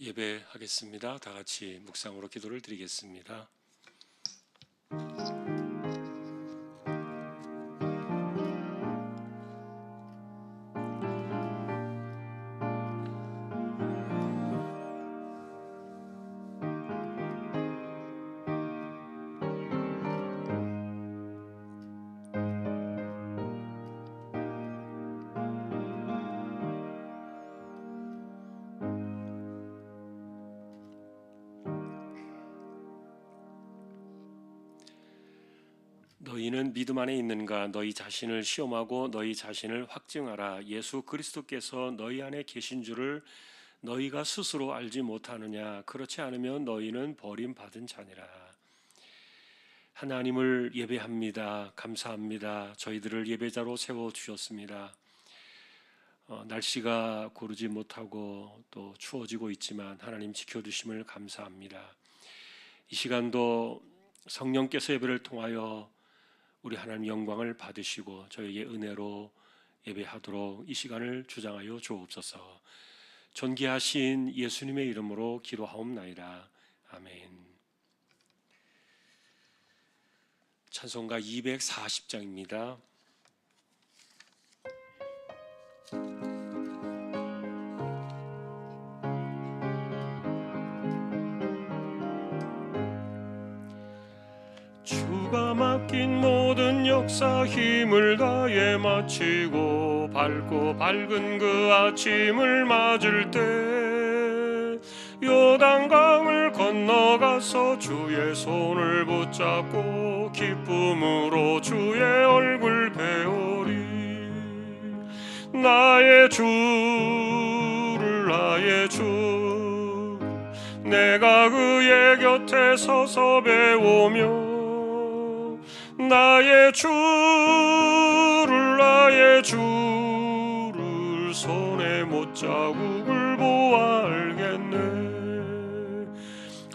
예배하겠습니다. 다 같이 묵상으로 기도를 드리겠습니다. 너희는 믿음 안에 있는가? 너희 자신을 시험하고 너희 자신을 확증하라. 예수 그리스도께서 너희 안에 계신 줄을 너희가 스스로 알지 못하느냐? 그렇지 않으면 너희는 버림받은 자니라. 하나님을 예배합니다. 감사합니다. 저희들을 예배자로 세워주셨습니다. 날씨가 고르지 못하고 또 추워지고 있지만 하나님 지켜주심을 감사합니다. 이 시간도 성령께서 예배를 통하여 우리 하나님 영광을 받으시고 저에게 은혜로 예배하도록 이 시간을 주장하여 주옵소서. 존귀하신 예수님의 이름으로 기도하옵나이다. 아멘. 찬송가 240장입니다. 주가 맡긴 모든 역사 힘을 다해 마치고 밝고 밝은 그 아침을 맞을 때 요단강을 건너가서 주의 손을 붙잡고 기쁨으로 주의 얼굴 배우리. 나의 주를 나의 주 내가 그의 곁에 서서 배우며 나의 주를 손에 못자국을 보아 알겠네.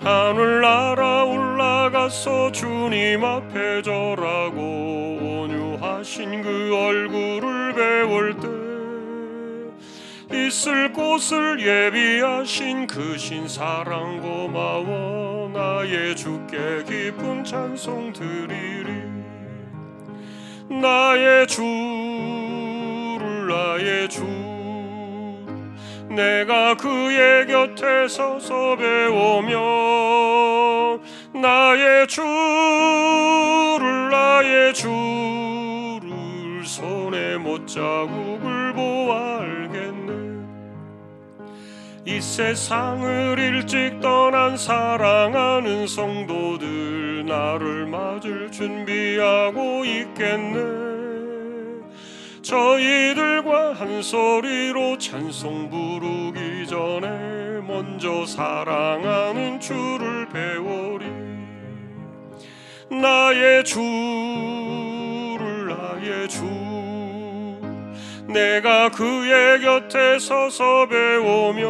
하늘나라 올라가서 주님 앞에 절하고 온유하신 그 얼굴을 배울 때 있을 곳을 예비하신 그 신사랑 고마워. 나의 주께 깊은 찬송 드리리. 나의 주 내가 그의 곁에 서서 배우며 나의 주를 손에 못자국을 보아 알겠네. 이 세상을 일찍 떠난 사랑하는 성도들 나를 맞을 준비하고 있겠네. 저희들과 한 소리로 찬송 부르기 전에 먼저 사랑하는 주를 배우리. 나의 주 내가 그의 곁에 서서 배우며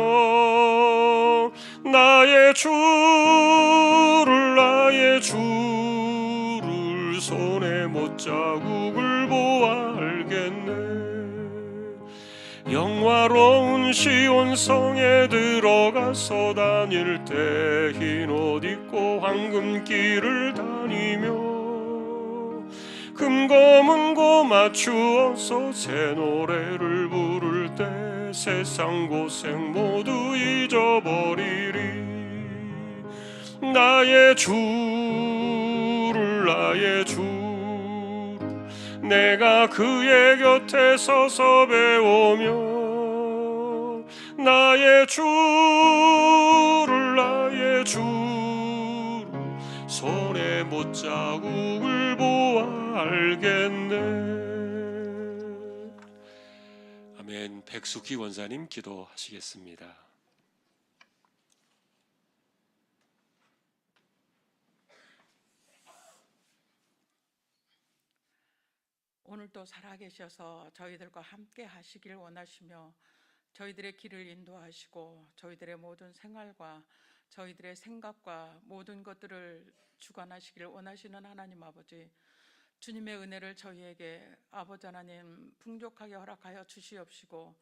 나의 주를 손에 못자국을 보아 알겠네. 영화로운 시온성에 들어가서 다닐 때 흰 옷 입고 황금길을 다니며 금고문고 맞추어서 새 노래를 부를 때 세상 고생 모두 잊어버리리. 나의 주 내가 그의 곁에 서서 배우며 나의 주를 손에 못자국을 보아 알겠네. 아멘. 백숙희 원사님 기도하시겠습니다. 오늘도 살아계셔서 저희들과 함께 하시길 원하시며 저희들의 길을 인도하시고 저희들의 모든 생활과 저희들의 생각과 모든 것들을 주관하시길 원하시는 하나님 아버지, 주님의 은혜를 저희에게 아버지 하나님 풍족하게 허락하여 주시옵시고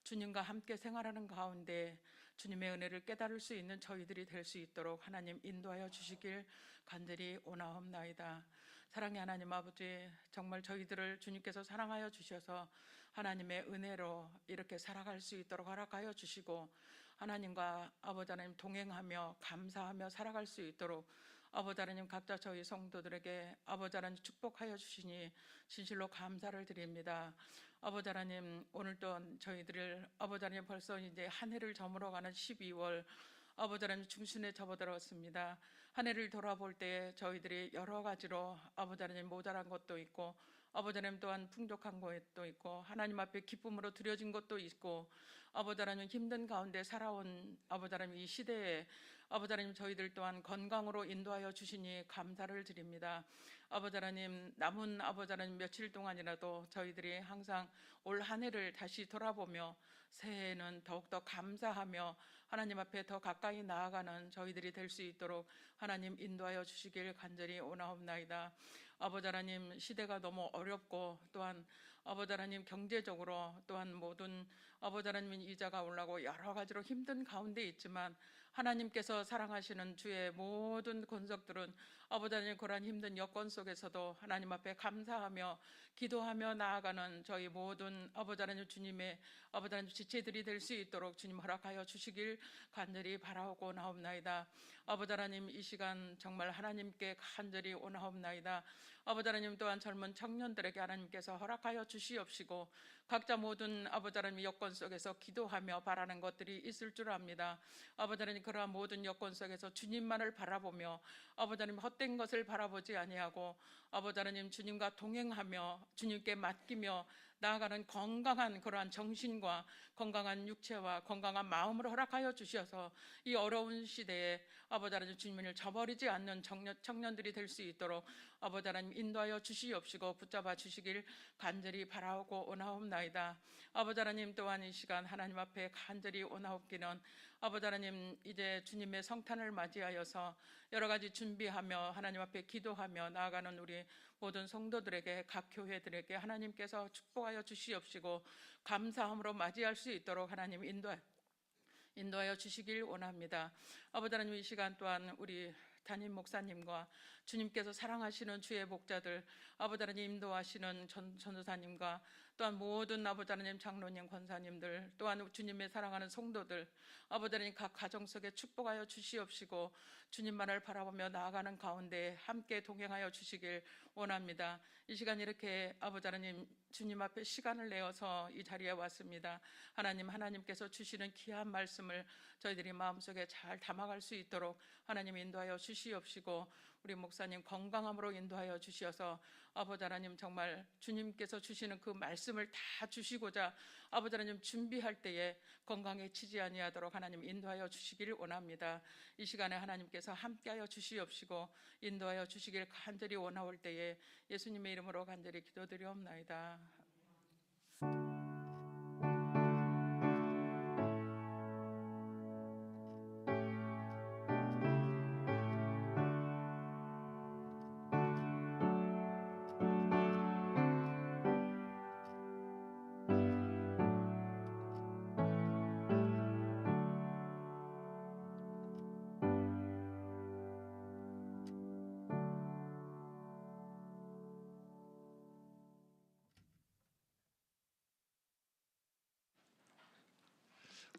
주님과 함께 생활하는 가운데 주님의 은혜를 깨달을 수 있는 저희들이 될 수 있도록 하나님 인도하여 주시길 간절히 원하옵나이다. 사랑의 하나님 아버지, 정말 저희들을 주님께서 사랑하여 주셔서 하나님의 은혜로 이렇게 살아갈 수 있도록 허락하여 주시고 하나님과 아버지 하나님 동행하며 감사하며 살아갈 수 있도록 아버지 하나님 각자 저희 성도들에게 아버지 하나님 축복하여 주시니 진실로 감사를 드립니다. 아버지 하나님, 오늘도 저희들을 아버지 하나님 벌써 이제 한 해를 저물어가는 12월 아버지 하나님 중순에 접어들었습니다. 한 해를 돌아볼 때 저희들이 여러 가지로 아버지 하나님 모자란 것도 있고 아버지 하나님 또한 풍족한 것도 있고 하나님 앞에 기쁨으로 드려진 것도 있고 아버지 하나님 힘든 가운데 살아온 아버지 하나님 이 시대에 아버지 하나님 저희들 또한 건강으로 인도하여 주시니 감사를 드립니다. 아버지 하나님, 남은 아버지 하나님 며칠 동안이라도 저희들이 항상 올 한 해를 다시 돌아보며 새해에는 더욱더 감사하며 하나님 앞에 더 가까이 나아가는 저희들이 될 수 있도록 하나님 인도하여 주시길 간절히 원하옵나이다. 아버지 하나님, 시대가 너무 어렵고 또한 아버지 하나님 경제적으로 또한 모든 아버지 하나님 이자가 올라고 여러 가지로 힘든 가운데 있지만 하나님께서 사랑하시는 주의 모든 권속들은 아버지 하나님 그러한 힘든 여건 속에서도 하나님 앞에 감사하며 기도하며 나아가는 저희 모든 아버지 하나님 주님의 아버지 하나님 지체들이 될 수 있도록 주님 허락하여 주시길 간절히 바라오고 나옵나이다. 아버지 하나님, 이 시간 정말 하나님께 간절히 원하옵나이다. 아버지 하나님, 또한 젊은 청년들에게 하나님께서 허락하여 주시옵시고 각자 모든 아버지 하나님 여건 속에서 기도하며 바라는 것들이 있을 줄 압니다. 아버지 하나님, 그러한 모든 여건 속에서 주님만을 바라보며 아버지 하나님 헛된 것을 바라보지 아니하고 아버지 하나님 주님과 동행하며 주님께 맡기며 나아가는 건강한 그러한 정신과 건강한 육체와 건강한 마음으로 허락하여 주셔서 이 어려운 시대에 아버지 하나님 주님을 저버리지 않는 청년들이 될 수 있도록 아버지 하나님 인도하여 주시옵시고 붙잡아 주시길 간절히 바라오고 원하옵나이다. 아버지 하나님, 또한 이 시간 하나님 앞에 간절히 원하옵기는 아버지 하나님, 이제 주님의 성탄을 맞이하여서 여러 가지 준비하며 하나님 앞에 기도하며 나아가는 우리 모든 성도들에게 각 교회들에게 하나님께서 축복하여 주시옵시고 감사함으로 맞이할 수 있도록 하나님 인도하여 주시길 원합니다. 아버지 하나님, 이 시간 또한 우리 담임 목사님과 주님께서 사랑하시는 주의 목자들 아버지 하나님 인도하시는 전도사님과 또한 모든 아버지 하나님 장로님 권사님들 또한 주님의 사랑하는 성도들 아버지 하나님 각 가정 속에 축복하여 주시옵시고 주님만을 바라보며 나아가는 가운데 함께 동행하여 주시길 원합니다. 이 시간 이렇게 아버지 하나님 주님 앞에 시간을 내어서 이 자리에 왔습니다. 하나님께서 주시는 귀한 말씀을 저희들이 마음속에 잘 담아갈 수 있도록 하나님 인도하여 주시옵시고 우리 목사님 건강함으로 인도하여 주시어서 아버지 하나님 정말 주님께서 주시는 그 말씀을 다 주시고자 아버지 하나님 준비할 때에 건강에 치지 아니하도록 하나님 인도하여 주시기를 원합니다. 이 시간에 하나님께서 함께하여 주시옵시고 인도하여 주시길 간절히 원하올 때에 예수님의 이름으로 간절히 기도드리옵나이다.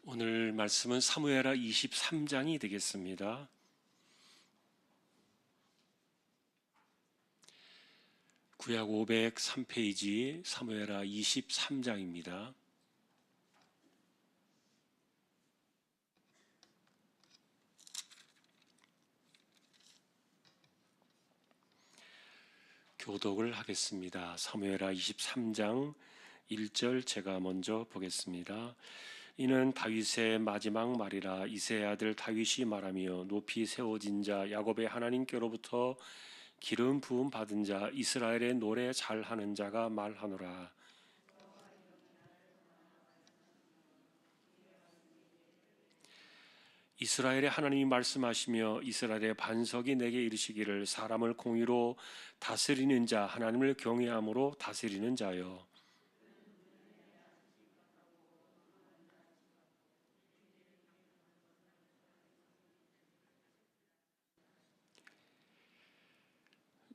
오늘 말씀은 사무엘하 23장이 되겠습니다. 구약 503페이지 사무엘하 23장입니다. 교독을 하겠습니다. 사무엘하 23장 1절 제가 먼저 보겠습니다. 이는 다윗의 마지막 말이라. 이새의 아들 다윗이 말하며 높이 세워진 자 야곱의 하나님께로부터 기름 부음 받은 자 이스라엘의 노래 잘하는 자가 말하노라. 이스라엘의 하나님이 말씀하시며 이스라엘의 반석이 내게 이르시기를 사람을 공의로 다스리는 자 하나님을 경외함으로 다스리는 자여.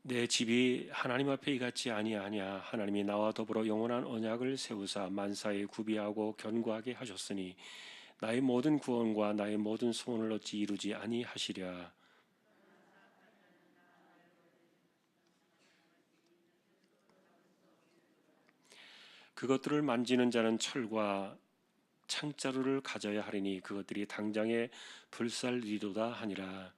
내 집이 하나님 앞에 이같지 아니하냐. 하나님이 나와 더불어 영원한 언약을 세우사 만사에 구비하고 견고하게 하셨으니 나의 모든 구원과 나의 모든 소원을 어찌 이루지 아니하시랴. 그것들을 만지는 자는 철과 창자루를 가져야 하리니 그것들이 당장에 불살리도다 하니라.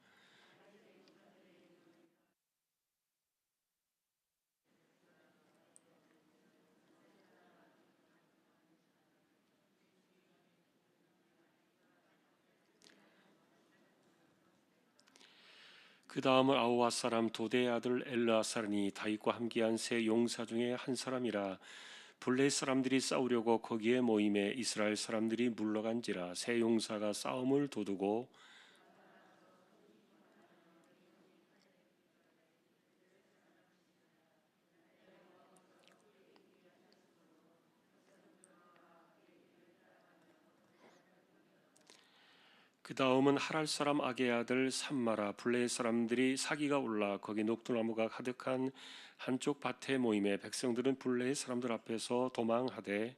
그 다음은 아우와 사람 도대의 아들 엘르아살니 다윗과 함께한 세 용사 중에 한 사람이라. 블레 사람들이 싸우려고 거기에 모임에 이스라엘 사람들이 물러간지라. 세 용사가 싸움을 도두고 그 다음은 하랄 사람 아게 아들 삼마라. 블레 사람들이 사기가 올라 거기 녹두나무가 가득한 한쪽 밭에 모임에 백성들은 블레 사람들 앞에서 도망하되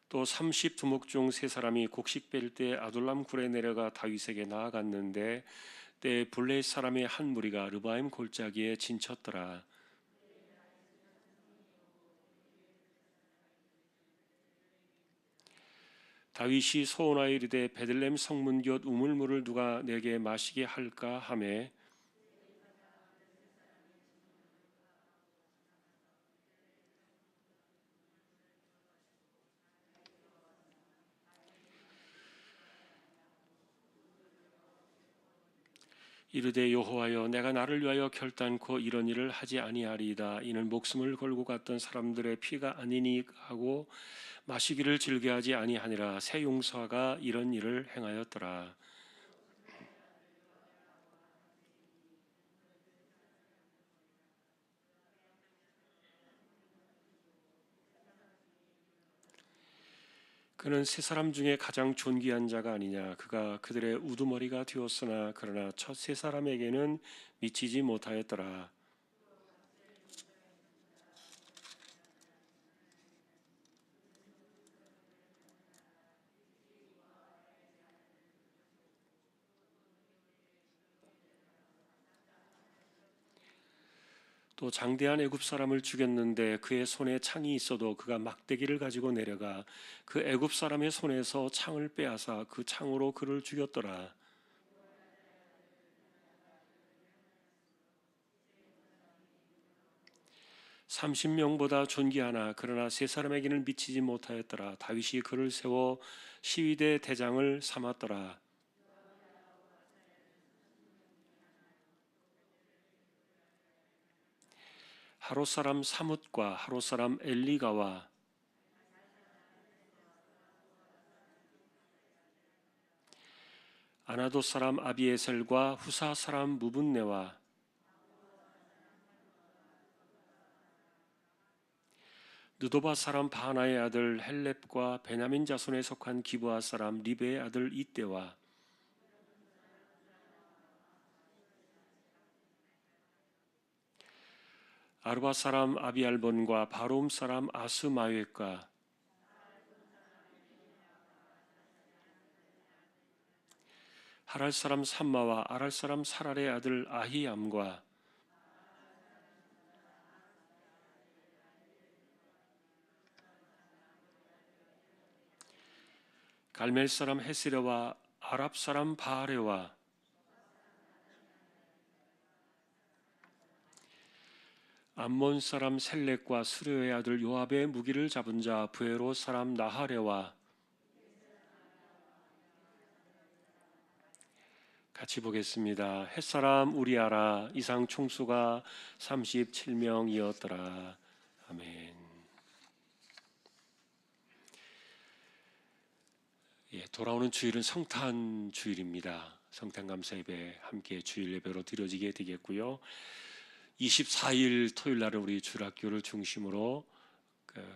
또 30두목 중 세 사람이 곡식 뺄 때 아둘람 굴에 내려가 다윗에게 나아갔는데 때 블레 사람의 한 무리가 르바임 골짜기에 진쳤더라. 다윗이 소원하여 이르되 베들레헴 성문 곁 우물물을 누가 내게 마시게 할까 하매 이르되 여호와여 내가 나를 위하여 결단코 이런 일을 하지 아니하리이다. 이는 목숨을 걸고 갔던 사람들의 피가 아니니 하고 마시기를 즐겨하지 아니하니라. 새 용사가 이런 일을 행하였더라. 그는 세 사람 중에 가장 존귀한 자가 아니냐. 그가 그들의 우두머리가 되었으나 그러나 첫 세 사람에게는 미치지 못하였더라. 또 장대한 애굽 사람을 죽였는데 그의 손에 창이 있어도 그가 막대기를 가지고 내려가 그 애굽 사람의 손에서 창을 빼앗아 그 창으로 그를 죽였더라. 30명보다 존귀하나 그러나 세 사람에게는 미치지 못하였더라. 다윗이 그를 세워 시위대 대장을 삼았더라. 하롯 사람 사뭇과 하롯 사람 엘리가와 아나돗 사람 아비에셀과 후사 사람 무분네와 느도바 사람 바나의 아들 헬렙과 베냐민 자손에 속한 기브아 사람 리베의 아들 이때와 아르바 사람 아비알본과 바롬 사람 아스마웻과 하랄 사람 삼마와 아랄 사람 사랄의 아들 아히암과 갈멜 사람 헤스레와 아랍 사람 바하레와 암몬 사람 셀렉과 수르의 아들 요압의 무기를 잡은 자 부에로 사람 나하레와 같이 보겠습니다. 햇사람 우리아라 이상 총수가 37명이었더라. 아멘. 돌아오는 주일은 성탄 주일입니다. 성탄 감사 예배 함께 주일 예배로 드려지게 되겠고요. 24일 토요일 날은 우리 주일학교를 중심으로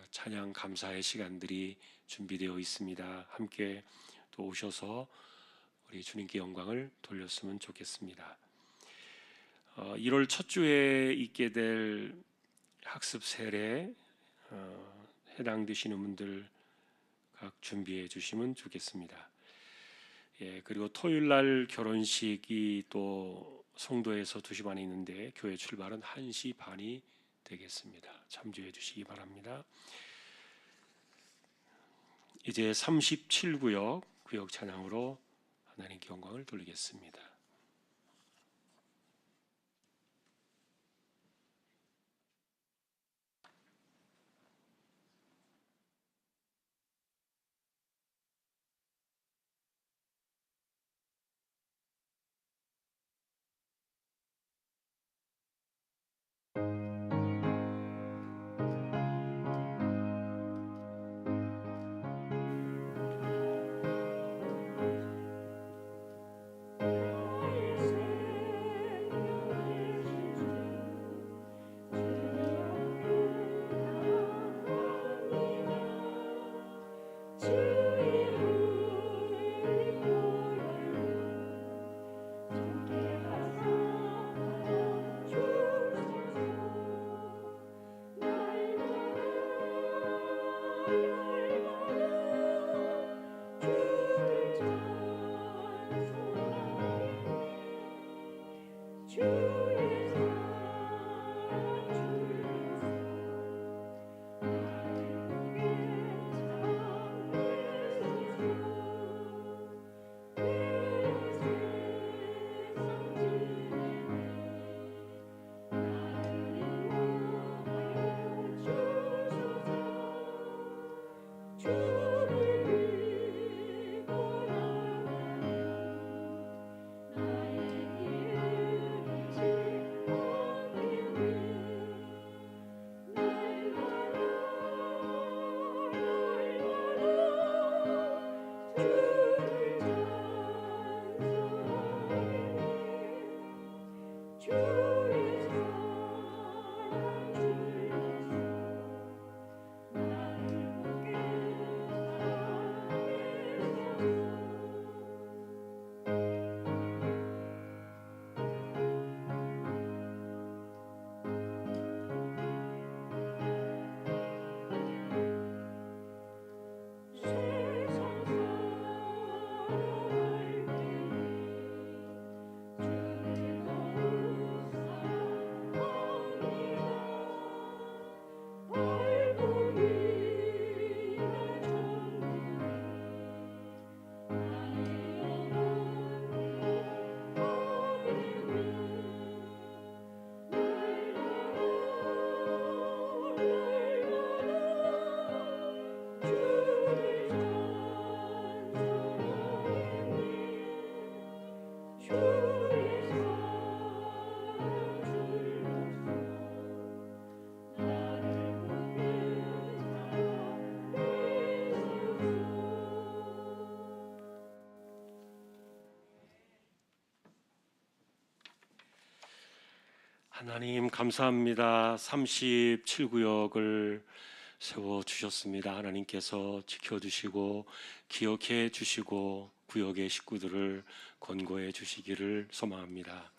찬양 감사의 시간들이 준비되어 있습니다. 함께 또 또 오셔서 우리 주님께 영광을 돌렸으면 좋겠습니다. 1월 첫 주에 있게 될 학습 세례 해당되시는 분들 각 준비해 주시면 좋겠습니다. 그리고 토요일 날 결혼식이 또 성도에서 2시 반에 있는데 교회 출발은 1시 반이 되겠습니다. 참조해 주시기 바랍니다. 이제 37구역 구역 찬양으로 하나님께 영광을 돌리겠습니다. 하나님 감사합니다. 37구역을 세워주셨습니다. 하나님께서 지켜주시고 기억해 주시고 구역의 식구들을 권고해 주시기를 소망합니다.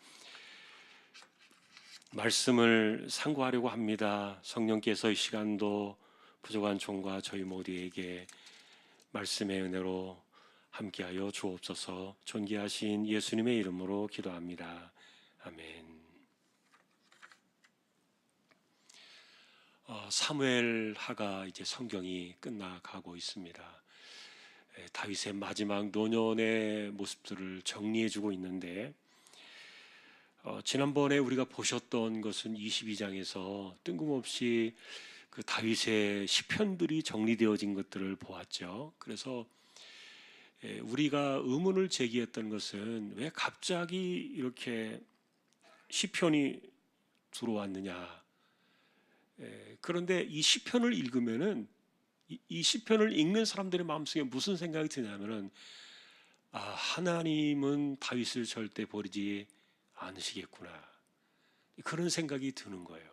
말씀을 상고하려고 합니다. 성령께서 이 시간도 부족한 종과 저희 모두에게 말씀의 은혜로 함께하여 주옵소서. 존귀하신 예수님의 이름으로 기도합니다. 아멘. 사무엘하가 이제 성경이 끝나가고 있습니다. 다윗의 마지막 노년의 모습들을 정리해주고 있는데 지난번에 우리가 보셨던 것은 22장에서 뜬금없이 그 다윗의 시편들이 정리되어진 것들을 보았죠. 그래서 우리가 의문을 제기했던 것은 왜 갑자기 이렇게 시편이 들어왔느냐. 그런데 이 시편을 읽으면은 이 시편을 읽는 사람들의 마음속에 무슨 생각이 드냐면은 하나님은 다윗을 절대 버리지 않으시겠구나, 그런 생각이 드는 거예요.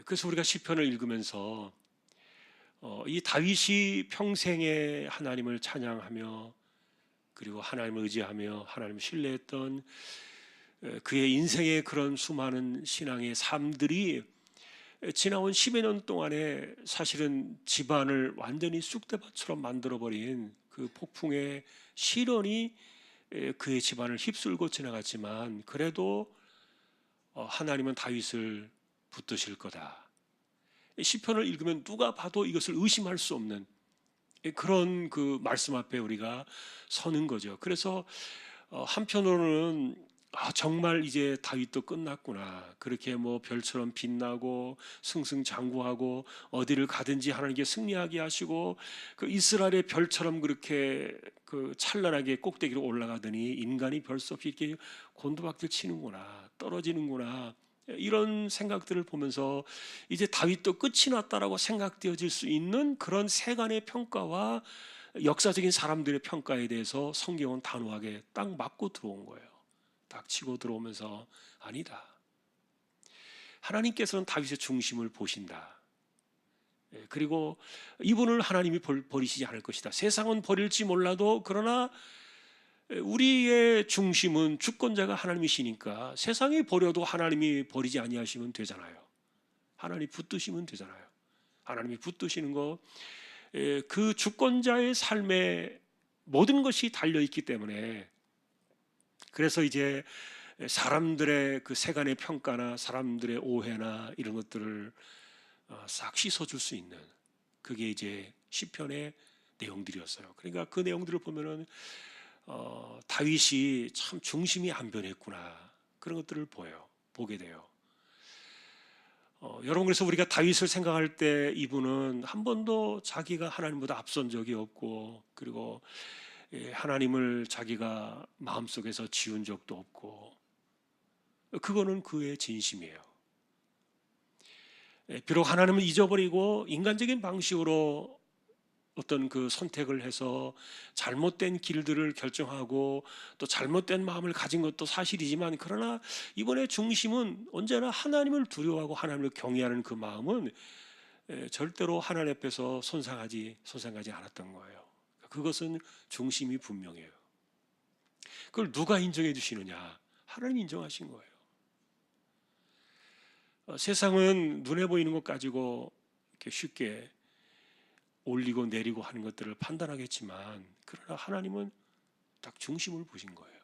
그래서 우리가 시편을 읽으면서 이 다윗이 평생에 하나님을 찬양하며 그리고 하나님을 의지하며 하나님을 신뢰했던 그의 인생의 그런 수많은 신앙의 삶들이 지나온 10여 년 동안에 사실은 집안을 완전히 쑥대밭처럼 만들어버린 그 폭풍의 시련이 그의 집안을 휩쓸고 지나갔지만 그래도 하나님은 다윗을 붙드실 거다. 시편을 읽으면 누가 봐도 이것을 의심할 수 없는 그런 그 말씀 앞에 우리가 서는 거죠. 그래서 한편으로는 정말 이제 다윗도 끝났구나. 그렇게 뭐 별처럼 빛나고 승승장구하고 어디를 가든지 하나님께 승리하게 하시고 그 이스라엘의 별처럼 그렇게 그 찬란하게 꼭대기로 올라가더니 인간이 별 수 없이 이렇게 곤두박질 치는구나, 떨어지는구나. 이런 생각들을 보면서 이제 다윗도 끝이 났다라고 생각되어질 수 있는 그런 세간의 평가와 역사적인 사람들의 평가에 대해서 성경은 단호하게 딱 맞고 들어온 거예요. 딱 치고 들어오면서 아니다. 하나님께서는 다윗의 중심을 보신다. 그리고 이분을 하나님이 버리시지 않을 것이다. 세상은 버릴지 몰라도 그러나 우리의 중심은 주권자가 하나님이시니까 세상이 버려도 하나님이 버리지 아니하시면 되잖아요. 하나님이 붙드시면 되잖아요. 하나님이 붙드시는 거, 그 주권자의 삶에 모든 것이 달려있기 때문에 그래서 이제 사람들의 그 세간의 평가나 사람들의 오해나 이런 것들을 싹 씻어줄 수 있는 그게 이제 시편의 내용들이었어요. 그러니까 그 내용들을 보면은 다윗이 참 중심이 안 변했구나 그런 것들을 보게 돼요. 여러분 그래서 우리가 다윗을 생각할 때 이분은 한 번도 자기가 하나님보다 앞선 적이 없고 그리고 하나님을 자기가 마음속에서 지운 적도 없고 그거는 그의 진심이에요. 비록 하나님을 잊어버리고 인간적인 방식으로 어떤 그 선택을 해서 잘못된 길들을 결정하고 또 잘못된 마음을 가진 것도 사실이지만 그러나 이번에 중심은 언제나 하나님을 두려워하고 하나님을 경외하는 그 마음은 절대로 하나님 앞에서 손상하지 않았던 거예요. 그것은 중심이 분명해요. 그걸 누가 인정해 주시느냐? 하나님이 인정하신 거예요. 세상은 눈에 보이는 것 가지고 이렇게 쉽게 올리고 내리고 하는 것들을 판단하겠지만 그러나 하나님은 딱 중심을 보신 거예요.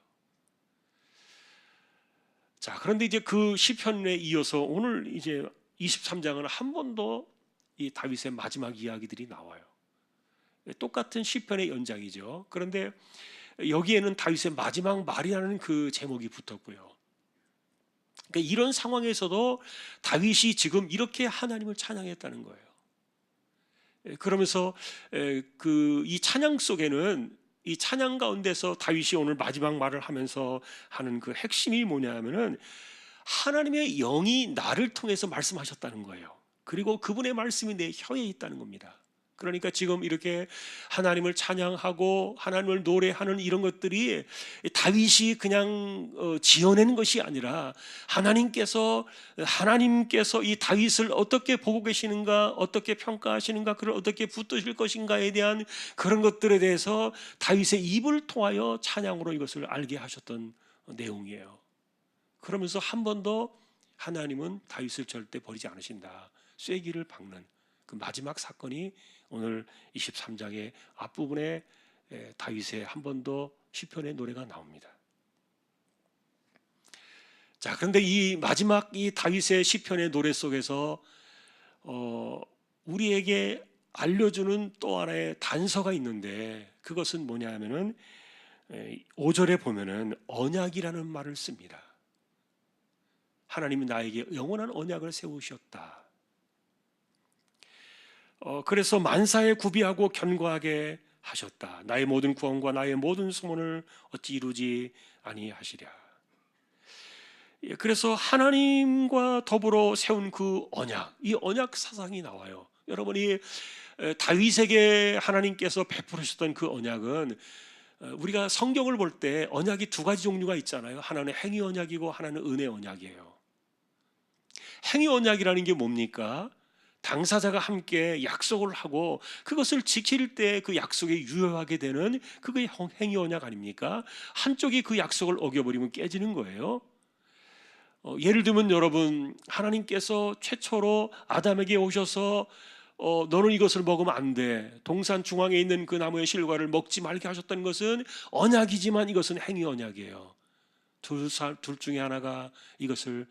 자, 그런데 이제 그 시편에 이어서 오늘 이제 23장은 한 번 더 이 다윗의 마지막 이야기들이 나와요. 똑같은 시편의 연장이죠. 그런데 여기에는 다윗의 마지막 말이라는 그 제목이 붙었고요. 그러니까 이런 상황에서도 다윗이 지금 이렇게 하나님을 찬양했다는 거예요. 그러면서 그 이 찬양 속에는 이 찬양 가운데서 다윗이 오늘 마지막 말을 하면서 하는 그 핵심이 뭐냐면은 하나님의 영이 나를 통해서 말씀하셨다는 거예요. 그리고 그분의 말씀이 내 혀에 있다는 겁니다. 그러니까 지금 이렇게 하나님을 찬양하고 하나님을 노래하는 이런 것들이 다윗이 그냥 지어낸 것이 아니라 하나님께서 이 다윗을 어떻게 보고 계시는가, 어떻게 평가하시는가, 그를 어떻게 붙드실 것인가에 대한 그런 것들에 대해서 다윗의 입을 통하여 찬양으로 이것을 알게 하셨던 내용이에요. 그러면서 한 번 더 하나님은 다윗을 절대 버리지 않으신다. 쐐기를 박는 그 마지막 사건이 오늘 23장의 앞부분에 다윗의 한 번 더 시편의 노래가 나옵니다. 자, 그런데 이 마지막 이 다윗의 시편의 노래 속에서 우리에게 알려주는 또 하나의 단서가 있는데 그것은 뭐냐면은 5절에 보면은 언약이라는 말을 씁니다. 하나님이 나에게 영원한 언약을 세우셨다. 그래서 만사에 구비하고 견고하게 하셨다. 나의 모든 구원과 나의 모든 소원을 어찌 이루지 아니하시랴. 그래서 하나님과 더불어 세운 그 언약, 이 언약 사상이 나와요. 여러분이 다윗에게 하나님께서 베푸셨던 그 언약은 우리가 성경을 볼 때 언약이 두 가지 종류가 있잖아요. 하나는 행위 언약이고 하나는 은혜 언약이에요. 행위 언약이라는 게 뭡니까? 당사자가 함께 약속을 하고 그것을 지킬 때 그 약속에 유효하게 되는 그게 행위 언약 아닙니까? 한쪽이 그 약속을 어겨버리면 깨지는 거예요. 예를 들면 여러분, 하나님께서 최초로 아담에게 오셔서 너는 이것을 먹으면 안 돼, 동산 중앙에 있는 그 나무의 실과를 먹지 말게 하셨다는 것은 언약이지만 이것은 행위 언약이에요. 둘 중에 하나가 이것을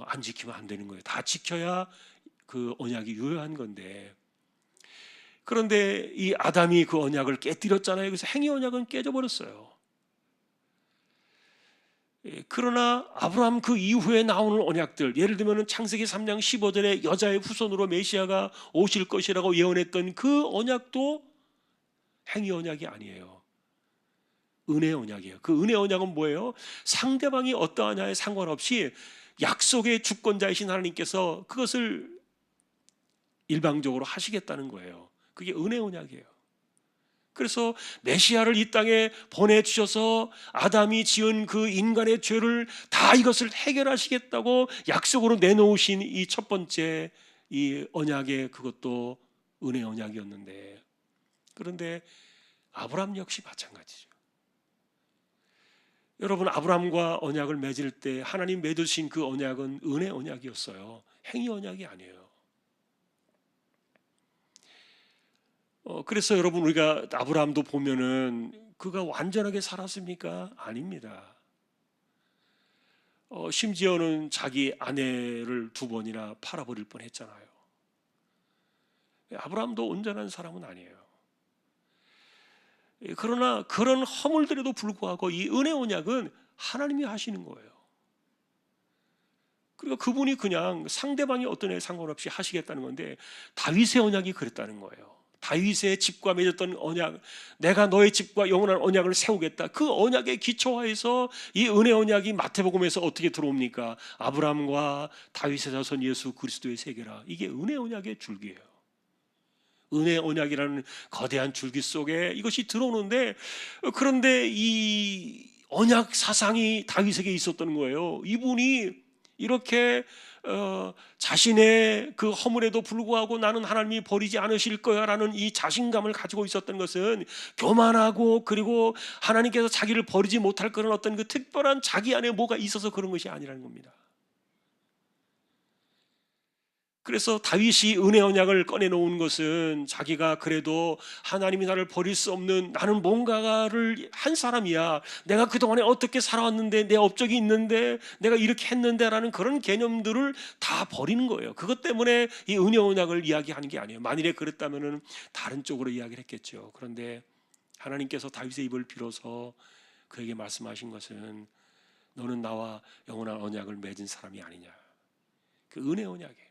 안 지키면 안 되는 거예요. 다 지켜야 그 언약이 유효한 건데, 그런데 이 아담이 그 언약을 깨뜨렸잖아요. 그래서 행위 언약은 깨져버렸어요. 그러나 아브라함 그 이후에 나오는 언약들, 예를 들면 창세기 3장 15절에 여자의 후손으로 메시아가 오실 것이라고 예언했던 그 언약도 행위 언약이 아니에요. 은혜 언약이에요. 그 은혜 언약은 뭐예요? 상대방이 어떠하냐에 상관없이 약속의 주권자이신 하나님께서 그것을 일방적으로 하시겠다는 거예요. 그게 은혜 언약이에요. 그래서 메시아를 이 땅에 보내주셔서 아담이 지은 그 인간의 죄를 다 이것을 해결하시겠다고 약속으로 내놓으신 이 첫 번째 이 언약의 그것도 은혜 언약이었는데, 그런데 아브라함 역시 마찬가지죠. 여러분, 아브라함과 언약을 맺을 때 하나님 맺으신 그 언약은 은혜 언약이었어요. 행위 언약이 아니에요. 그래서 여러분, 우리가 아브라함도 보면은 그가 완전하게 살았습니까? 아닙니다. 심지어는 자기 아내를 2번이나 팔아버릴 뻔했잖아요. 아브라함도 온전한 사람은 아니에요. 그러나 그런 허물들에도 불구하고 이 은혜 언약은 하나님이 하시는 거예요. 그리고 그분이 그냥 상대방이 어떤 애 상관없이 하시겠다는 건데, 다윗의 언약이 그랬다는 거예요. 다윗의 집과 맺었던 언약, 내가 너의 집과 영원한 언약을 세우겠다. 그 언약에 기초하여서 이 은혜 언약이 마태복음에서 어떻게 들어옵니까? 아브라함과 다윗의 자손 예수 그리스도의 세계라. 이게 은혜 언약의 줄기예요. 은혜 언약이라는 거대한 줄기 속에 이것이 들어오는데, 그런데 이 언약 사상이 다윗에게 있었던 거예요. 이분이 이렇게 자신의 그 허물에도 불구하고 나는 하나님이 버리지 않으실 거야 라는 이 자신감을 가지고 있었던 것은 교만하고, 그리고 하나님께서 자기를 버리지 못할 그런 어떤 그 특별한 자기 안에 뭐가 있어서 그런 것이 아니라는 겁니다. 그래서 다윗이 은혜 언약을 꺼내놓은 것은 자기가 그래도 하나님이 나를 버릴 수 없는, 나는 뭔가를 한 사람이야, 내가 그동안에 어떻게 살아왔는데, 내 업적이 있는데, 내가 이렇게 했는데 라는 그런 개념들을 다 버리는 거예요. 그것 때문에 이 은혜 언약을 이야기하는 게 아니에요. 만일에 그랬다면 다른 쪽으로 이야기를 했겠죠. 그런데 하나님께서 다윗의 입을 빌어서 그에게 말씀하신 것은 너는 나와 영원한 언약을 맺은 사람이 아니냐. 그 은혜 언약이에요.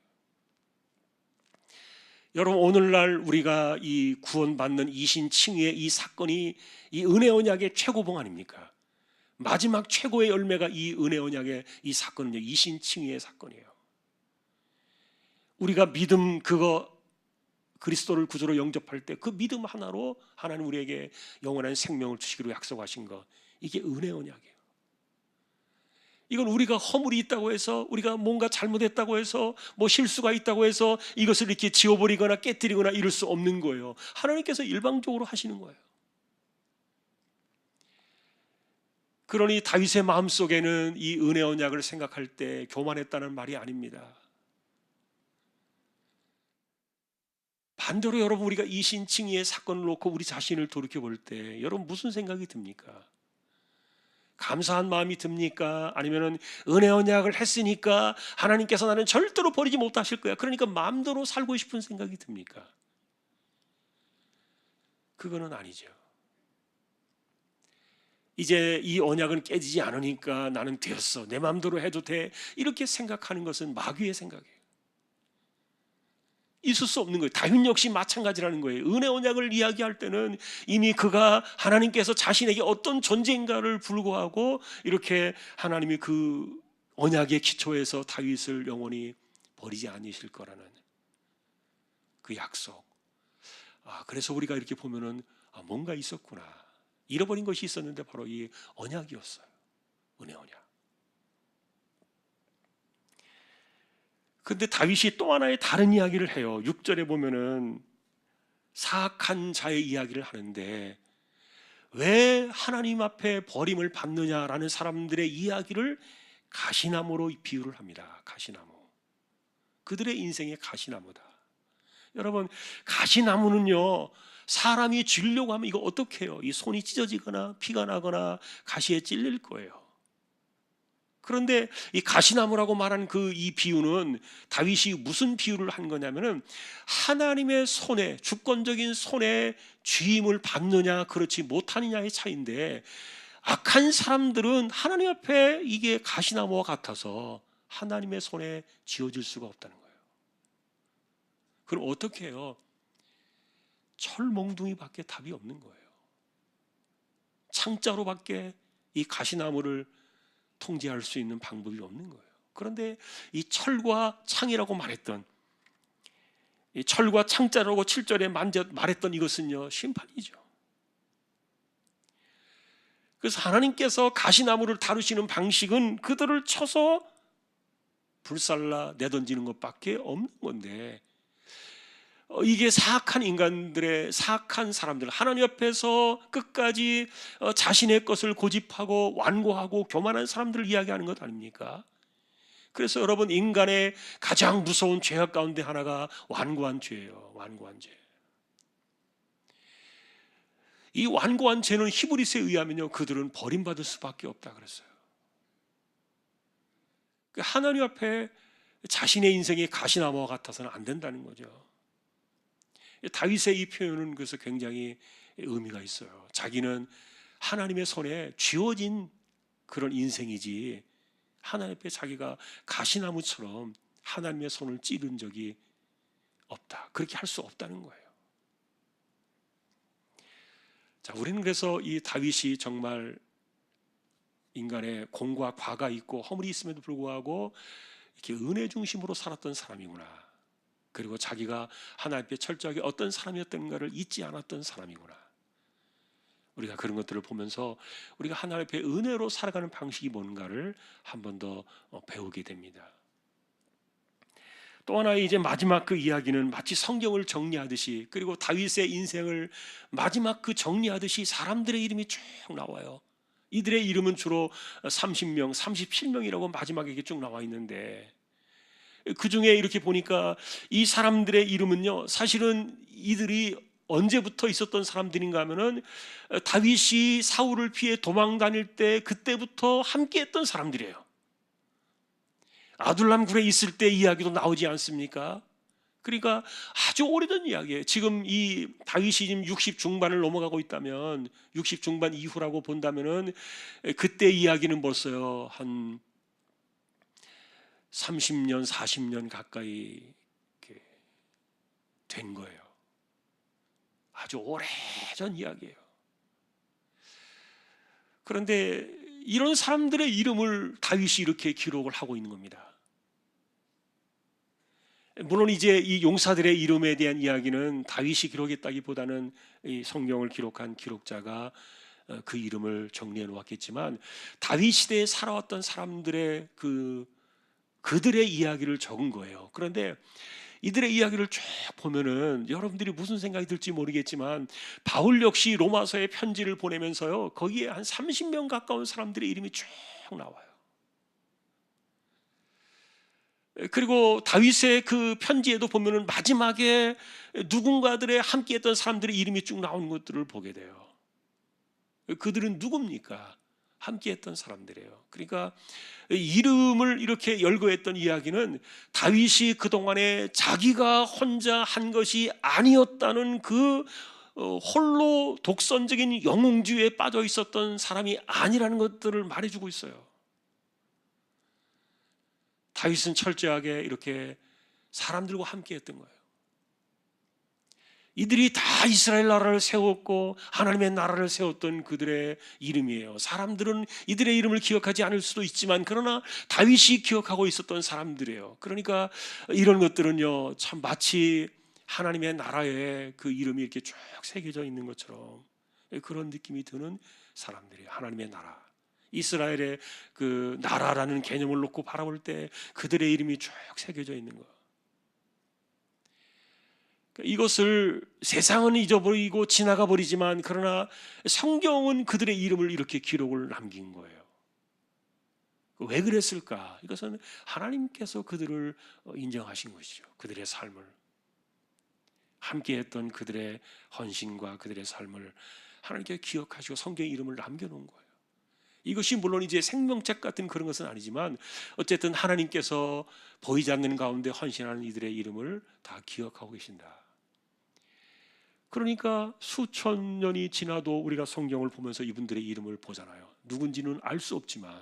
여러분, 오늘날 우리가 이 구원받는 이신칭의의 이 사건이 이 은혜 언약의 최고봉 아닙니까? 마지막 최고의 열매가 이 은혜 언약의 이 사건은요, 이신칭의의 사건이에요. 우리가 믿음, 그거 그리스도를 구주로 영접할 때 그 믿음 하나로 하나님 우리에게 영원한 생명을 주시기로 약속하신 것, 이게 은혜 언약이에요. 이건 우리가 허물이 있다고 해서, 우리가 뭔가 잘못했다고 해서, 뭐 실수가 있다고 해서 이것을 이렇게 지워버리거나 깨뜨리거나 이럴 수 없는 거예요. 하나님께서 일방적으로 하시는 거예요. 그러니 다윗의 마음속에는 이 은혜 언약을 생각할 때 교만했다는 말이 아닙니다. 반대로 여러분, 우리가 이신칭의의 사건을 놓고 우리 자신을 돌이켜 볼 때 여러분 무슨 생각이 듭니까? 감사한 마음이 듭니까? 아니면은 은혜 언약을 했으니까 하나님께서 나는 절대로 버리지 못하실 거야, 그러니까 마음대로 살고 싶은 생각이 듭니까? 그거는 아니죠. 이제 이 언약은 깨지지 않으니까 나는 되었어, 내 마음대로 해도 돼, 이렇게 생각하는 것은 마귀의 생각이에요. 있을 수 없는 거예요. 다윗 역시 마찬가지라는 거예요. 은혜 언약을 이야기할 때는 이미 그가 하나님께서 자신에게 어떤 존재인가를 불구하고 이렇게 하나님이 그 언약의 기초에서 다윗을 영원히 버리지 않으실 거라는 그 약속. 그래서 우리가 이렇게 보면은 뭔가 있었구나, 잃어버린 것이 있었는데 바로 이 언약이었어요. 은혜 언약. 근데 다윗이 또 하나의 다른 이야기를 해요. 6절에 보면은 사악한 자의 이야기를 하는데, 왜 하나님 앞에 버림을 받느냐라는 사람들의 이야기를 가시나무로 비유를 합니다. 가시나무. 그들의 인생의 가시나무다. 여러분, 가시나무는요, 사람이 쥐려고 하면 이거 어떻게 해요? 이 손이 찢어지거나 피가 나거나 가시에 찔릴 거예요. 그런데 이 가시나무라고 말한 그 이 비유는 다윗이 무슨 비유를 한 거냐면은, 하나님의 손에, 주권적인 손에 쥐임을 받느냐 그렇지 못하느냐의 차이인데, 악한 사람들은 하나님 앞에 이게 가시나무와 같아서 하나님의 손에 쥐어질 수가 없다는 거예요. 그럼 어떻게 해요? 철몽둥이밖에 답이 없는 거예요. 창자로밖에 이 가시나무를 통제할 수 있는 방법이 없는 거예요. 그런데 이 철과 창이라고 말했던, 이 철과 창자라고 7절에 말했던 이것은요, 심판이죠. 그래서 하나님께서 가시나무를 다루시는 방식은 그들을 쳐서 불살라 내던지는 것밖에 없는 건데, 이게 사악한 인간들의, 사악한 사람들, 하나님 앞에서 끝까지 자신의 것을 고집하고 완고하고 교만한 사람들을 이야기하는 것 아닙니까? 그래서 여러분, 인간의 가장 무서운 죄악 가운데 하나가 완고한 죄예요. 완고한 죄. 이 완고한 죄는 히브리서에 의하면요, 그들은 버림받을 수밖에 없다 그랬어요. 하나님 앞에 자신의 인생이 가시나무와 같아서는 안 된다는 거죠. 다윗의 이 표현은 그래서 굉장히 의미가 있어요. 자기는 하나님의 손에 쥐어진 그런 인생이지, 하나님 앞에 자기가 가시나무처럼 하나님의 손을 찌른 적이 없다. 그렇게 할 수 없다는 거예요. 자, 우리는 그래서 이 다윗이 정말 인간의 공과 과가 있고 허물이 있음에도 불구하고 이렇게 은혜 중심으로 살았던 사람이구나. 그리고 자기가 하나님 앞에 철저하게 어떤 사람이었던가를 잊지 않았던 사람이구나. 우리가 그런 것들을 보면서 우리가 하나님 앞에 은혜로 살아가는 방식이 뭔가를 한 번 더 배우게 됩니다. 또 하나의 이제 마지막 그 이야기는 마치 성경을 정리하듯이, 그리고 다윗의 인생을 마지막 그 정리하듯이 사람들의 이름이 쭉 나와요. 이들의 이름은 주로 30명, 37명이라고 마지막에 쭉 나와 있는데, 그 중에 이렇게 보니까 이 사람들의 이름은요, 사실은 이들이 언제부터 있었던 사람들인가 하면은 다윗이 사울을 피해 도망 다닐 때 그때부터 함께 했던 사람들이에요. 아둘람 굴에 있을 때 이야기도 나오지 않습니까? 그러니까 아주 오래된 이야기예요. 지금 이 다윗이 지금 60 중반을 넘어가고 있다면, 60 중반 이후라고 본다면은 그때 이야기는 벌써요 한 30년, 40년 가까이 된 거예요. 아주 오래전 이야기예요. 그런데 이런 사람들의 이름을 다윗이 이렇게 기록을 하고 있는 겁니다. 물론 이제 이 용사들의 이름에 대한 이야기는 다윗이 기록했다기보다는 이 성경을 기록한 기록자가 그 이름을 정리해 놓았겠지만, 다윗 시대에 살아왔던 사람들의 그들의 이야기를 적은 거예요. 그런데 이들의 이야기를 쭉 보면은 여러분들이 무슨 생각이 들지 모르겠지만, 바울 역시 로마서에 편지를 보내면서요, 거기에 한 30명 가까운 사람들의 이름이 쭉 나와요. 그리고 다윗의 그 편지에도 보면은 마지막에 누군가들의 함께했던 사람들의 이름이 쭉 나오는 것들을 보게 돼요. 그들은 누굽니까? 함께했던 사람들이에요. 그러니까 이름을 이렇게 열거했던 이야기는 다윗이 그동안에 자기가 혼자 한 것이 아니었다는 그 홀로 독선적인 영웅주의에 빠져 있었던 사람이 아니라는 것들을 말해주고 있어요. 다윗은 철저하게 이렇게 사람들과 함께했던 거예요. 이들이 다 이스라엘 나라를 세웠고 하나님의 나라를 세웠던 그들의 이름이에요. 사람들은 이들의 이름을 기억하지 않을 수도 있지만, 그러나 다윗이 기억하고 있었던 사람들이에요. 그러니까 이런 것들은요, 참 마치 하나님의 나라에 그 이름이 이렇게 쭉 새겨져 있는 것처럼 그런 느낌이 드는 사람들이에요. 하나님의 나라. 이스라엘의 그 나라라는 개념을 놓고 바라볼 때 그들의 이름이 쭉 새겨져 있는 거. 이것을 세상은 잊어버리고 지나가 버리지만 그러나 성경은 그들의 이름을 이렇게 기록을 남긴 거예요. 왜 그랬을까? 이것은 하나님께서 그들을 인정하신 것이죠. 그들의 삶을, 함께했던 그들의 헌신과 그들의 삶을 하나님께서 기억하시고 성경의 이름을 남겨놓은 거예요. 이것이 물론 이제 생명책 같은 그런 것은 아니지만 어쨌든 하나님께서 보이지 않는 가운데 헌신하는 이들의 이름을 다 기억하고 계신다. 그러니까 수천 년이 지나도 우리가 성경을 보면서 이분들의 이름을 보잖아요. 누군지는 알 수 없지만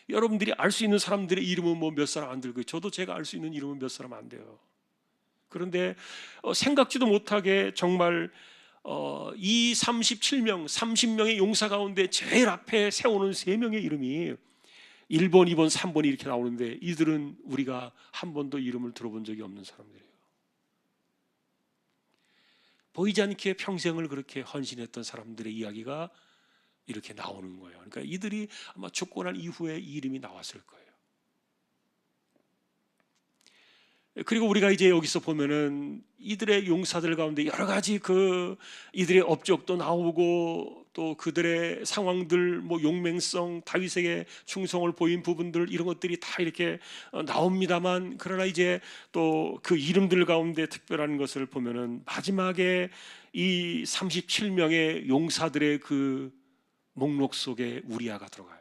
여러분들이 알 수 있는 사람들의 이름은 뭐 몇 사람 안 들고, 저도 제가 알 수 있는 이름은 몇 사람 안 돼요. 그런데 생각지도 못하게 정말 이 37명, 30명의 용사 가운데 제일 앞에 세우는 3명의 이름이 1번, 2번, 3번이 이렇게 나오는데 이들은 우리가 한 번도 이름을 들어본 적이 없는 사람들이에요. 보이지 않게 평생을 그렇게 헌신했던 사람들의 이야기가 이렇게 나오는 거예요. 그러니까 이들이 아마 죽고 난 이후에 이 이름이 나왔을 거예요. 그리고 우리가 이제 여기서 보면은 이들의 용사들 가운데 여러 가지 이들의 업적도 나오고 또 그들의 상황들, 뭐 용맹성, 다윗에게 충성을 보인 부분들, 이런 것들이 다 이렇게 나옵니다만, 그러나 이제 또 그 이름들 가운데 특별한 것을 보면은 마지막에 이 37명의 용사들의 그 목록 속에 우리아가 들어가요.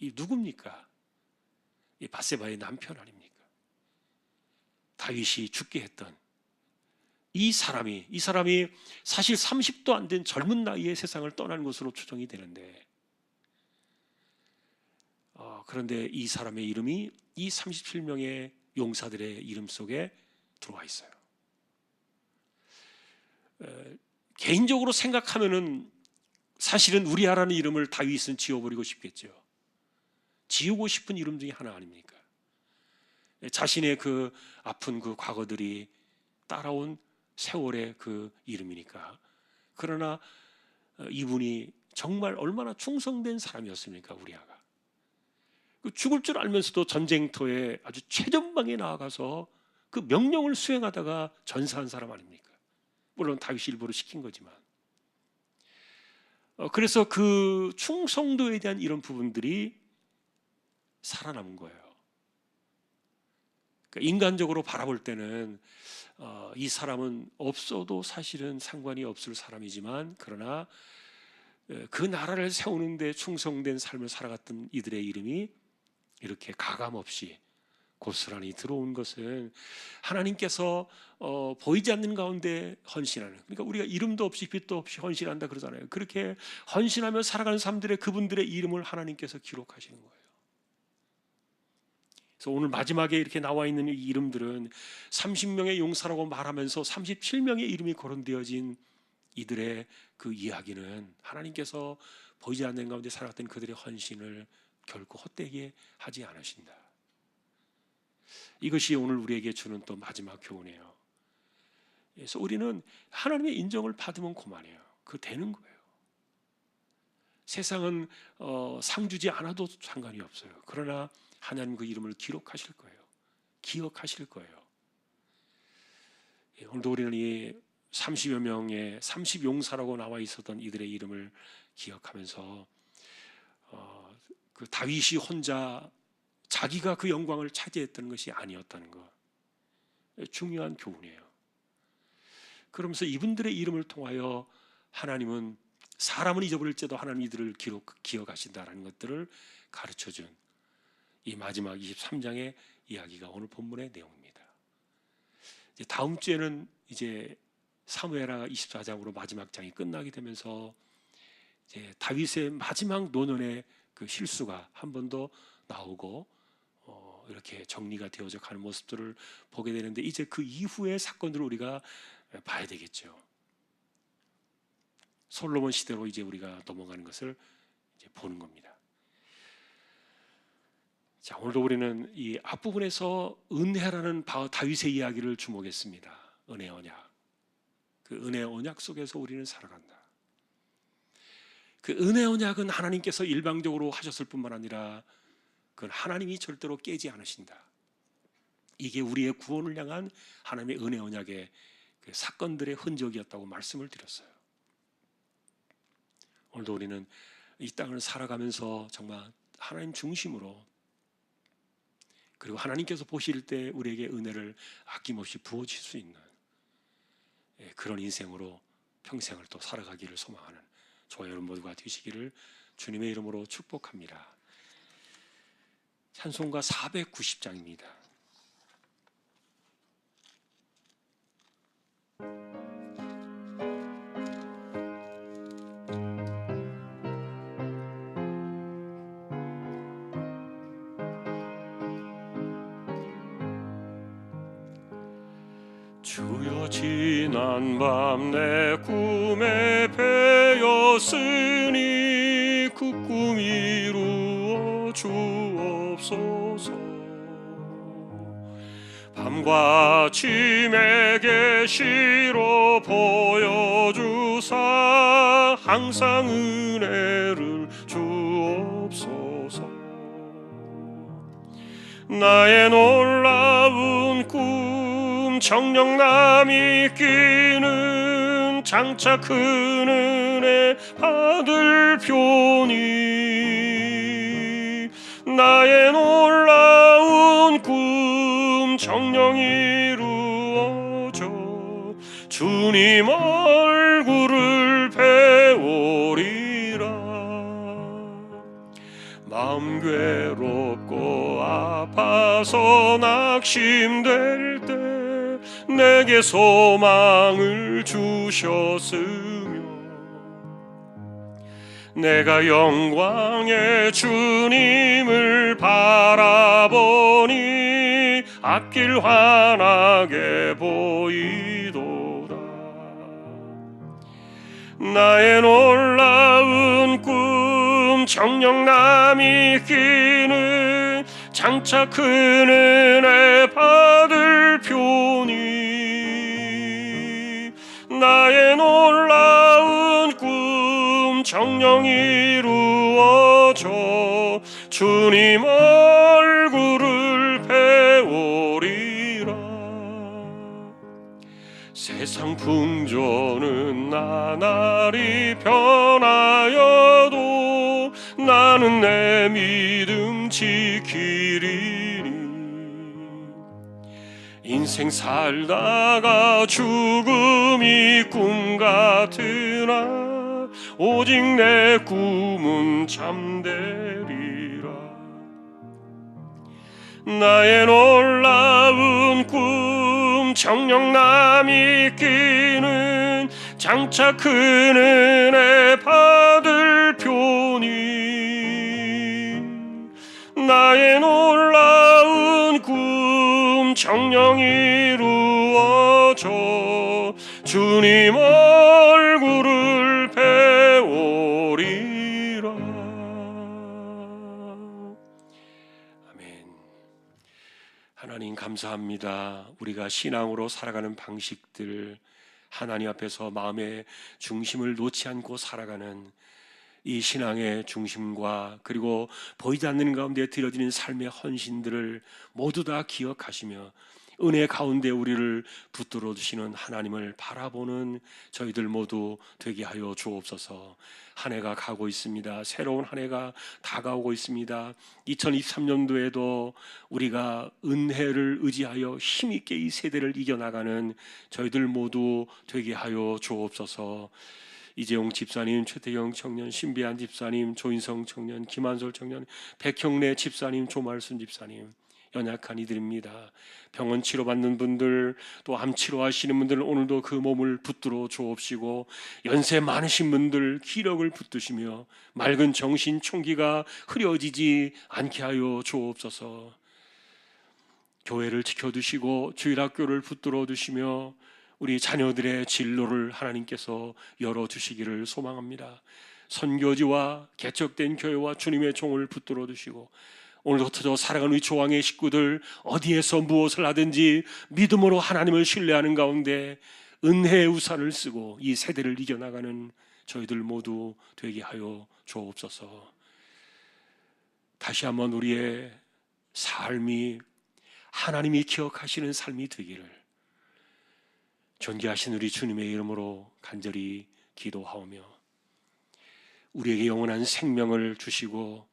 이 누굽니까? 이 바세바의 남편 아닙니까? 다윗이 죽게 했던 이 사람이 사실 30도 안 된 젊은 나이에 세상을 떠난 것으로 추정이 되는데, 그런데 이 사람의 이름이 이 37명의 용사들의 이름 속에 들어와 있어요. 개인적으로 생각하면은 사실은 우리아라는 이름을 다윗은 지워버리고 싶겠죠. 지우고 싶은 이름 중에 하나 아닙니까? 자신의 그 아픈 그 과거들이 따라온 세월의 그 이름이니까. 그러나 이분이 정말 얼마나 충성된 사람이었습니까? 우리아가 죽을 줄 알면서도 전쟁터에 아주 최전방에 나아가서 그 명령을 수행하다가 전사한 사람 아닙니까? 물론 다윗이 일부러 시킨 거지만. 그래서 그 충성도에 대한 이런 부분들이 살아남은 거예요. 인간적으로 바라볼 때는 이 사람은 없어도 사실은 상관이 없을 사람이지만, 그러나 그 나라를 세우는데 충성된 삶을 살아갔던 이들의 이름이 이렇게 가감없이 고스란히 들어온 것은 하나님께서 보이지 않는 가운데 헌신하는, 그러니까 우리가 이름도 없이 빛도 없이 헌신한다 그러잖아요. 그렇게 헌신하며 살아가는 사람들의, 그분들의 이름을 하나님께서 기록하시는 거예요. 그래서 오늘 마지막에 이렇게 나와 있는 이 이름들은 30명의 용사라고 말하면서 37명의 이름이 거론되어진 이들의 그 이야기는 하나님께서 보이지 않는 가운데 살아갔던 그들의 헌신을 결코 헛되게 하지 않으신다. 이것이 오늘 우리에게 주는 또 마지막 교훈이에요. 그래서 우리는 하나님의 인정을 받으면 그만해요. 그거 되는 거예요. 세상은 상 주지 않아도 상관이 없어요. 그러나 하나님 그 이름을 기록하실 거예요. 기억하실 거예요. 오늘도 우리는 이 30여 명의 30용사라고 나와 있었던 이들의 이름을 기억하면서 그 다윗이 혼자 자기가 그 영광을 차지했던 것이 아니었다는 것, 중요한 교훈이에요. 그러면서 이분들의 이름을 통하여 하나님은 사람은 잊어버릴지도 하나님 이들을 기억하신다라는 것들을 가르쳐준 이 마지막 23장의 이야기가 오늘 본문의 내용입니다. 이제 다음 주에는 이제 사무엘하 24장으로 마지막 장이 끝나게 되면서 이제 다윗의 마지막 노년의 그 실수가 한 번 더 나오고 이렇게 정리가 되어져 가는 모습들을 보게 되는데, 이제 그 이후의 사건들을 우리가 봐야 되겠죠. 솔로몬 시대로 이제 우리가 넘어가는 것을 이제 보는 겁니다. 자, 오늘도 우리는 이 앞부분에서 은혜라는 다윗의 이야기를 주목했습니다. 은혜 언약. 그 은혜 언약 속에서 우리는 살아간다. 그 은혜 언약은 하나님께서 일방적으로 하셨을 뿐만 아니라 그건 하나님이 절대로 깨지 않으신다. 이게 우리의 구원을 향한 하나님의 은혜 언약의 그 사건들의 흔적이었다고 말씀을 드렸어요. 오늘도 우리는 이 땅을 살아가면서 정말 하나님 중심으로, 그리고 하나님께서 보실 때 우리에게 은혜를 아낌없이 부어주실 수 있는 그런 인생으로 평생을 또 살아가기를 소망하는 저와 여러분 모두가 되시기를 주님의 이름으로 축복합니다. 찬송가 490장입니다. 주여 지난 밤 내 꿈에 배었으니 그 꿈 이루어 주옵소서. 밤과 아침에 계시로 보여주사 항상 은혜를 주옵소서. 나의 놀라운 꿈 정녕 남이 끼는 장차 큰 은혜 받을 표니, 나의 놀라운 꿈 정녕 이루어져 주님 얼굴을 배우리라. 마음 괴롭고 아파서 낙심될 때 내게 소망을 주셨으며, 내가 영광의 주님을 바라보니 앞길 환하게 보이도다. 나의 놀라운 꿈 정녕 남이 끼는 장차 큰 은혜 받을 표니, 나의 놀라운 꿈 정녕 이루어져 주님 얼굴을 배우리라. 세상 풍조는 나날이 변하여도 나는 내 믿음 지키리니, 인생 살다가 죽음이 꿈 같으나 오직 내 꿈은 잠되리라. 나의 놀라운 꿈 정녕 남이 끼는 장차 큰 은혜 받을 표니, 나의 놀라운 꿈 정녕 이루어져 주님 얼굴을 배우리라. 아멘. 하나님 감사합니다. 우리가 신앙으로 살아가는 방식들, 하나님 앞에서 마음의 중심을 놓지 않고 살아가는 이 신앙의 중심과 그리고 보이지 않는 가운데 드려지는 삶의 헌신들을 모두 다 기억하시며 은혜 가운데 우리를 붙들어 주시는 하나님을 바라보는 저희들 모두 되게 하여 주옵소서. 한 해가 가고 있습니다. 새로운 한 해가 다가오고 있습니다. 2023년도에도 우리가 은혜를 의지하여 힘있게 이 세대를 이겨나가는 저희들 모두 되게 하여 주옵소서. 이재용 집사님, 최태경 청년, 신비한 집사님, 조인성 청년, 김한솔 청년, 백형래 집사님, 조말순 집사님, 연약한 이들입니다. 병원 치료받는 분들, 또 암 치료하시는 분들 오늘도 그 몸을 붙들어 주옵시고, 연세 많으신 분들 기력을 붙드시며 맑은 정신 총기가 흐려지지 않게 하여 주옵소서. 교회를 지켜두시고 주일학교를 붙들어 두시며 우리 자녀들의 진로를 하나님께서 열어주시기를 소망합니다. 선교지와 개척된 교회와 주님의 종을 붙들어 두시고 오늘도 흩어져 살아가는 우리 조왕의 식구들 어디에서 무엇을 하든지 믿음으로 하나님을 신뢰하는 가운데 은혜의 우산을 쓰고 이 세대를 이겨나가는 저희들 모두 되게 하여 주옵소서. 다시 한번 우리의 삶이 하나님이 기억하시는 삶이 되기를 존귀하신 우리 주님의 이름으로 간절히 기도하오며, 우리에게 영원한 생명을 주시고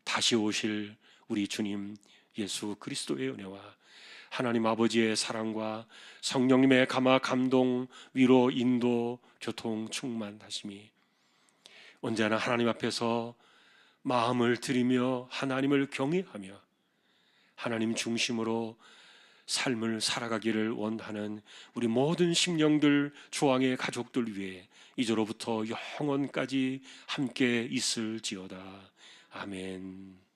다시 오실 우리 주님 예수 그리스도의 은혜와 하나님 아버지의 사랑과 성령님의 감화 감동 위로 인도 교통 충만하심이 언제나 하나님 앞에서 마음을 들이며 하나님을 경외하며 하나님 중심으로 삶을 살아가기를 원하는 우리 모든 심령들, 조항의 가족들 위해 이제로부터 영원까지 함께 있을지어다. 아멘.